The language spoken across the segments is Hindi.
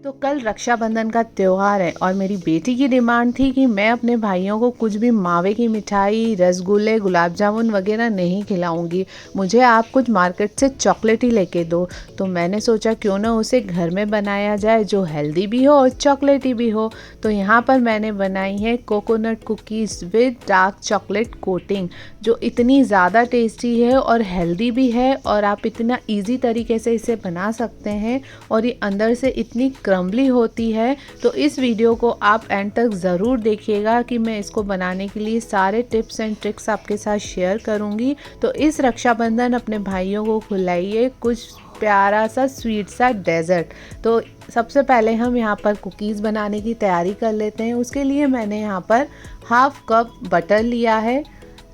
तो कल रक्षाबंधन का त्यौहार है और मेरी बेटी की डिमांड थी कि मैं अपने भाइयों को कुछ भी मावे की मिठाई, रसगुल्ले, गुलाब जामुन वगैरह नहीं खिलाऊंगी। मुझे आप कुछ मार्केट से चॉकलेट ही लेके दो। तो मैंने सोचा क्यों ना उसे घर में बनाया जाए जो हेल्दी भी हो और चॉकलेटी भी हो। तो यहाँ पर मैंने बनाई है coconut cookies with dark chocolate coating, जो इतनी ज़्यादा टेस्टी है और हेल्दी भी है और आप इतना ईजी तरीके से इसे बना सकते हैं और ये अंदर से इतनी क्रम्बली होती है। तो इस वीडियो को आप एंड तक ज़रूर देखिएगा कि मैं इसको बनाने के लिए सारे टिप्स एंड ट्रिक्स आपके साथ शेयर करूँगी। तो इस रक्षाबंधन अपने भाइयों को खिलाइए कुछ प्यारा सा स्वीट सा डेज़र्ट। तो सबसे पहले हम यहाँ पर कुकीज़ बनाने की तैयारी कर लेते हैं। उसके लिए मैंने यहाँ पर हाफ कप बटर लिया है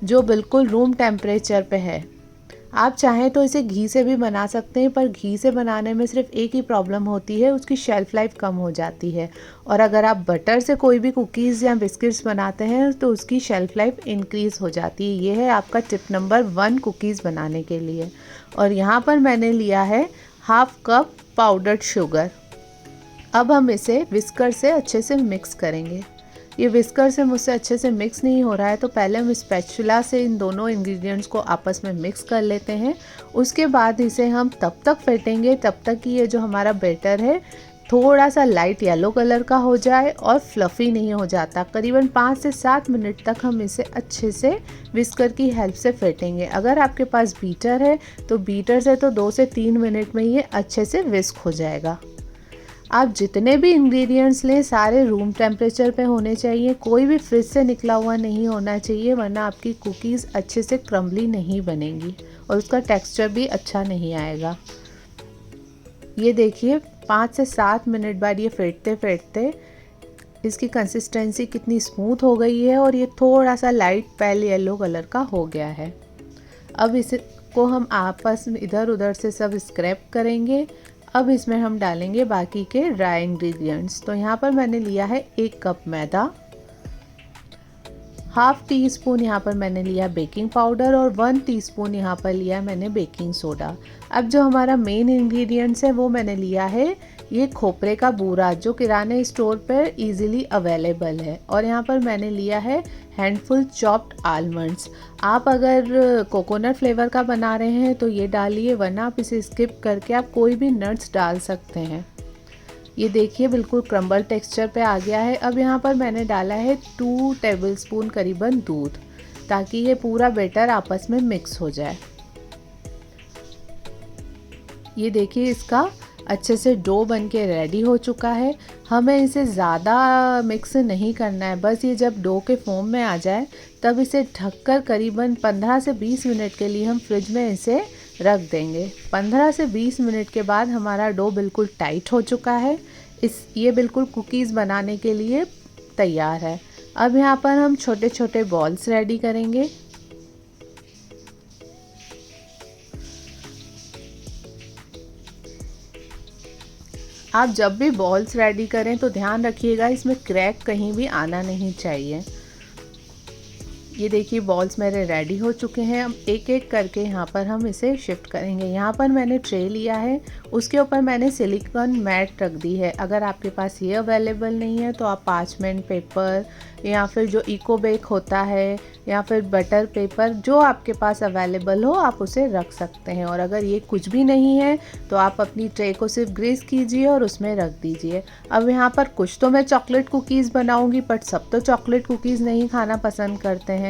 जो बिल्कुल रूम टेम्परेचर पे है। आप चाहें तो इसे घी से भी बना सकते हैं, पर घी से बनाने में सिर्फ एक ही प्रॉब्लम होती है, उसकी शेल्फ़ लाइफ कम हो जाती है। और अगर आप बटर से कोई भी कुकीज़ या बिस्किट्स बनाते हैं तो उसकी शेल्फ़ लाइफ इंक्रीज़ हो जाती है। ये है आपका टिप नंबर 1 कुकीज़ बनाने के लिए। और यहाँ पर मैंने लिया है हाफ कप पाउडर्ड शुगर। अब हम इसे विस्कर से अच्छे से मिक्स करेंगे। ये विस्कर से मुझसे अच्छे से मिक्स नहीं हो रहा है, तो पहले हम स्पैचुला से इन दोनों इंग्रेडिएंट्स को आपस में मिक्स कर लेते हैं। उसके बाद इसे हम तब तक फेंटेंगे तब तक कि ये जो हमारा बैटर है थोड़ा सा लाइट येलो कलर का हो जाए और फ्लफ़ी नहीं हो जाता। करीबन 5 से 7 मिनट तक हम इसे अच्छे से विस्कर की हेल्प से फेंटेंगे। अगर आपके पास बीटर है तो बीटर से तो 2 से 3 मिनट में ये अच्छे से विस्क हो जाएगा। आप जितने भी इंग्रेडिएंट्स लें सारे रूम टेम्परेचर पे होने चाहिए, कोई भी फ्रिज से निकला हुआ नहीं होना चाहिए, वरना आपकी कुकीज़ अच्छे से क्रम्बली नहीं बनेंगी और उसका टेक्सचर भी अच्छा नहीं आएगा। ये देखिए 5 से 7 मिनट बाद ये फेंटते फेंटते इसकी कंसिस्टेंसी कितनी स्मूथ हो गई है और ये थोड़ा सा लाइट पेल येलो कलर का हो गया है। अब इसको हम आपस में इधर उधर से सब स्क्रैप करेंगे। अब इसमें हम डालेंगे बाकी के ड्राई इंग्रेडिएंट्स। तो यहाँ पर मैंने लिया है 1 कप मैदा, हाफ टी स्पून यहाँ पर मैंने लिया बेकिंग पाउडर और 1 टीस्पून यहाँ पर लिया मैंने बेकिंग सोडा। अब जो हमारा मेन इंग्रेडिएंट्स है वो मैंने लिया है ये खोपरे का बूरा, जो किराने स्टोर पर इजीली अवेलेबल है। और यहाँ पर मैंने लिया है हैंडफुल चॉप्ड आलमंड्स। आप अगर कोकोनट फ्लेवर का बना रहे हैं तो ये डालिए, वरना आप इसे स्किप करके आप कोई भी नट्स डाल सकते हैं। ये देखिए बिल्कुल क्रम्बल टेक्सचर पे आ गया है। अब यहाँ पर मैंने डाला है 2 टेबलस्पून करीबन दूध, ताकि ये पूरा बैटर आपस में मिक्स हो जाए। ये देखिए इसका अच्छे से डो बन के रेडी हो चुका है। हमें इसे ज़्यादा मिक्स नहीं करना है, बस ये जब डो के फॉर्म में आ जाए तब इसे ढककर करीबन 15 से 20 मिनट के लिए हम फ्रिज में इसे रख देंगे। 15 से 20 मिनट के बाद हमारा डो बिल्कुल टाइट हो चुका है। ये बिल्कुल कुकीज़ बनाने के लिए तैयार है। अब यहाँ पर हम छोटे छोटे बॉल्स रेडी करेंगे। आप जब भी बॉल्स रेडी करें तो ध्यान रखिएगा इसमें क्रैक कहीं भी आना नहीं चाहिए। ये देखिए बॉल्स मेरे रेडी हो चुके हैं। अब एक एक करके यहाँ पर हम इसे शिफ्ट करेंगे। यहाँ पर मैंने ट्रे लिया है, उसके ऊपर मैंने सिलिकॉन मैट रख दी है। अगर आपके पास ये अवेलेबल नहीं है तो आप पार्चमेंट पेपर या फिर जो इको बेक होता है या फिर बटर पेपर, जो आपके पास अवेलेबल हो आप उसे रख सकते हैं। और अगर ये कुछ भी नहीं है तो आप अपनी ट्रे को सिर्फ ग्रीस कीजिए और उसमें रख दीजिए। अब यहाँ पर कुछ तो मैं चॉकलेट कुकीज़ बनाऊँगी, बट सब तो चॉकलेट कुकीज़ नहीं खाना पसंद करते हैं।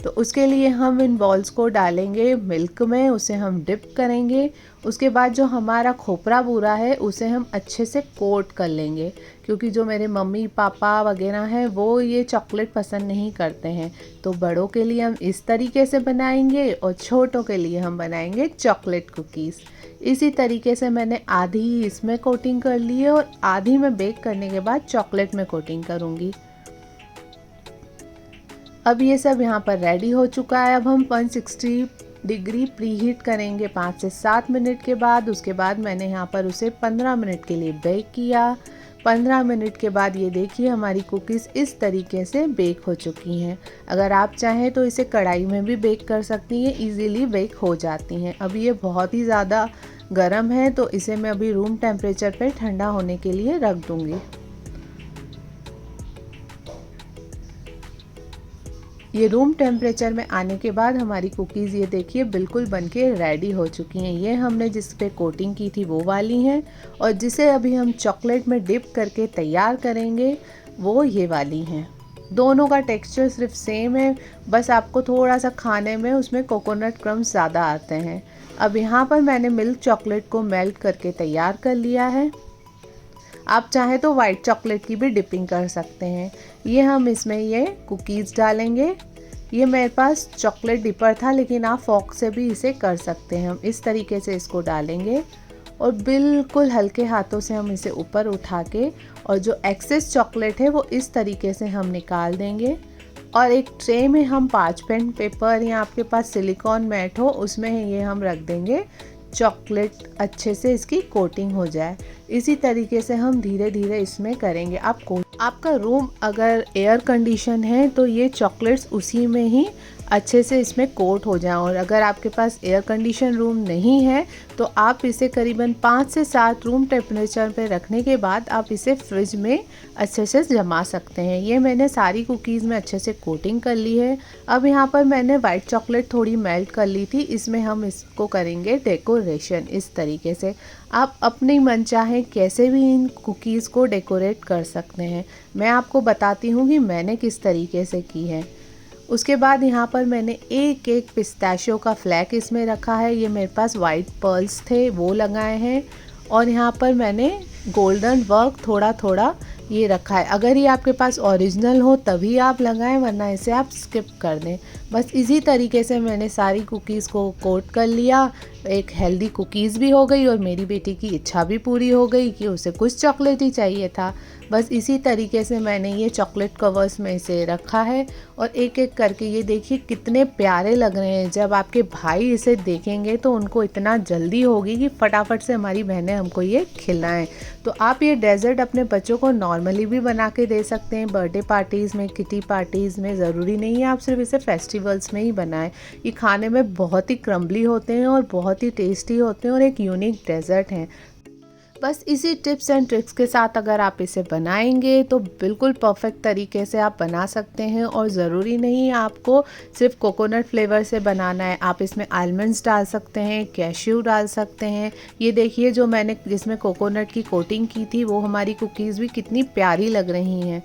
तो उसके लिए हम इन बॉल्स को डालेंगे मिल्क में, उसे हम डिप करेंगे। उसके बाद जो हमारा खोपरा बूरा है उसे हम अच्छे से कोट कर लेंगे, क्योंकि जो मेरे मम्मी पापा वगैरह हैं वो ये चॉकलेट पसंद नहीं करते हैं। तो बड़ों के लिए हम इस तरीके से बनाएंगे और छोटों के लिए हम बनाएंगे चॉकलेट कुकीज़। इसी तरीके से मैंने आधी इसमें कोटिंग कर ली है और आधी में बेक करने के बाद चॉकलेट में कोटिंग करूँगी। अब ये सब यहाँ पर रेडी हो चुका है। अब हम 160 डिग्री प्री हीट करेंगे 5 से 7 मिनट के बाद। उसके बाद मैंने यहाँ पर उसे 15 मिनट के लिए बेक किया। 15 मिनट के बाद ये देखिए हमारी कुकीज़ इस तरीके से बेक हो चुकी हैं। अगर आप चाहें तो इसे कढ़ाई में भी बेक कर सकती हैं, इजीली बेक हो जाती हैं। अब ये बहुत ही ज़्यादा गर्म है, तो इसे मैं अभी रूम टेम्परेचर पे ठंडा होने के लिए रख दूँगी। ये रूम टेम्परेचर में आने के बाद हमारी कुकीज़ ये देखिए बिल्कुल बनके रेडी हो चुकी हैं। ये हमने जिस पे कोटिंग की थी वो वाली हैं, और जिसे अभी हम चॉकलेट में डिप करके तैयार करेंगे वो ये वाली हैं। दोनों का टेक्सचर सिर्फ सेम है, बस आपको थोड़ा सा खाने में उसमें कोकोनट क्रम्स ज़्यादा आते हैं। अब यहाँ पर मैंने मिल्क चॉकलेट को मेल्ट करके तैयार कर लिया है। आप चाहें तो वाइट चॉकलेट की भी डिपिंग कर सकते हैं। ये हम इसमें ये कुकीज़ डालेंगे। ये मेरे पास चॉकलेट डिपर था, लेकिन आप फॉक से भी इसे कर सकते हैं। हम इस तरीके से इसको डालेंगे और बिल्कुल हल्के हाथों से हम इसे ऊपर उठा के, और जो एक्सेस चॉकलेट है वो इस तरीके से हम निकाल देंगे। और एक ट्रे में हम पार्चमेंट पेपर या आपके पास सिलिकॉन मैट हो उसमें ये हम रख देंगे, चॉकलेट अच्छे से इसकी कोटिंग हो जाए। इसी तरीके से हम धीरे धीरे इसमें करेंगे। आपका रूम अगर एयर कंडीशन है तो ये चॉकलेट्स उसी में ही अच्छे से इसमें कोट हो जाए, और अगर आपके पास एयर कंडीशन रूम नहीं है तो आप इसे करीबन 5 से 7 रूम टेम्परेचर पे रखने के बाद आप इसे फ्रिज में अच्छे से जमा सकते हैं। ये मैंने सारी कुकीज़ में अच्छे से कोटिंग कर ली है। अब यहाँ पर मैंने वाइट चॉकलेट थोड़ी मेल्ट कर ली थी, इसमें हम इसको करेंगे डेकोरेशन। इस तरीके से आप अपनी मनचाहे कैसे भी इन कुकीज़ को डेकोरेट कर सकते हैं। मैं आपको बताती हूँ कि मैंने किस तरीके से की है। उसके बाद यहाँ पर मैंने एक एक पिस्ताशियो का फ्लैक इसमें रखा है। ये मेरे पास वाइट पर्ल्स थे वो लगाए हैं, और यहाँ पर मैंने गोल्डन वर्क थोड़ा थोड़ा ये रखा है। अगर ये आपके पास ओरिजिनल हो तभी आप लगाएं, वरना इसे आप स्किप कर दें। बस इसी तरीके से मैंने सारी कुकीज़ को कोट कर लिया। एक हेल्दी कुकीज़ भी हो गई और मेरी बेटी की इच्छा भी पूरी हो गई कि उसे कुछ चॉकलेट ही चाहिए था। बस इसी तरीके से मैंने ये चॉकलेट कवर्स में इसे रखा है, और एक एक करके ये देखिए कितने प्यारे लग रहे हैं। जब आपके भाई इसे देखेंगे तो उनको इतना जल्दी होगी कि फटाफट से हमारी बहनें हमको ये खिलाएं। तो आप ये डेज़र्ट अपने बच्चों को नॉर्मली भी बना के दे सकते हैं, बर्थडे पार्टीज़ में, किटी पार्टीज़ में। ज़रूरी नहीं है आप सिर्फ इसे फेस्टिवल्स में ही बनाएं। ये खाने में बहुत ही क्रम्बली होते हैं और बहुत ही टेस्टी होते हैं, और एक यूनिक डेज़र्ट हैं। बस इसी टिप्स एंड ट्रिक्स के साथ अगर आप इसे बनाएंगे तो बिल्कुल परफेक्ट तरीके से आप बना सकते हैं। और ज़रूरी नहीं आपको सिर्फ कोकोनट फ्लेवर से बनाना है, आप इसमें आलमंड्स डाल सकते हैं, कैश्यू डाल सकते हैं। ये देखिए जो मैंने जिसमें कोकोनट की कोटिंग की थी वो हमारी कुकीज़ भी कितनी प्यारी लग रही हैं।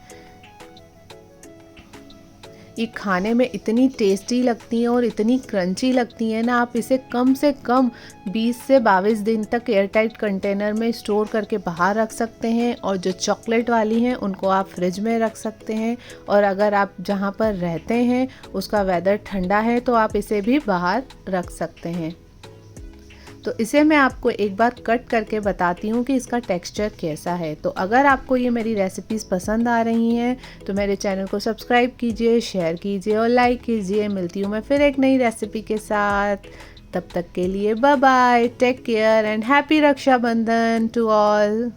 ये खाने में इतनी टेस्टी लगती हैं और इतनी क्रंची लगती हैं ना, आप इसे कम से कम 20 से 22 दिन तक एयरटाइट कंटेनर में स्टोर करके बाहर रख सकते हैं। और जो चॉकलेट वाली हैं उनको आप फ्रिज में रख सकते हैं, और अगर आप जहाँ पर रहते हैं उसका वेदर ठंडा है तो आप इसे भी बाहर रख सकते हैं। तो इसे मैं आपको एक बार कट करके बताती हूँ कि इसका टेक्सचर कैसा है। तो अगर आपको ये मेरी रेसिपीज़ पसंद आ रही हैं तो मेरे चैनल को सब्सक्राइब कीजिए, शेयर कीजिए और लाइक कीजिए। मिलती हूँ मैं फिर एक नई रेसिपी के साथ। तब तक के लिए bye bye, take care and happy Rakshabandhan to all.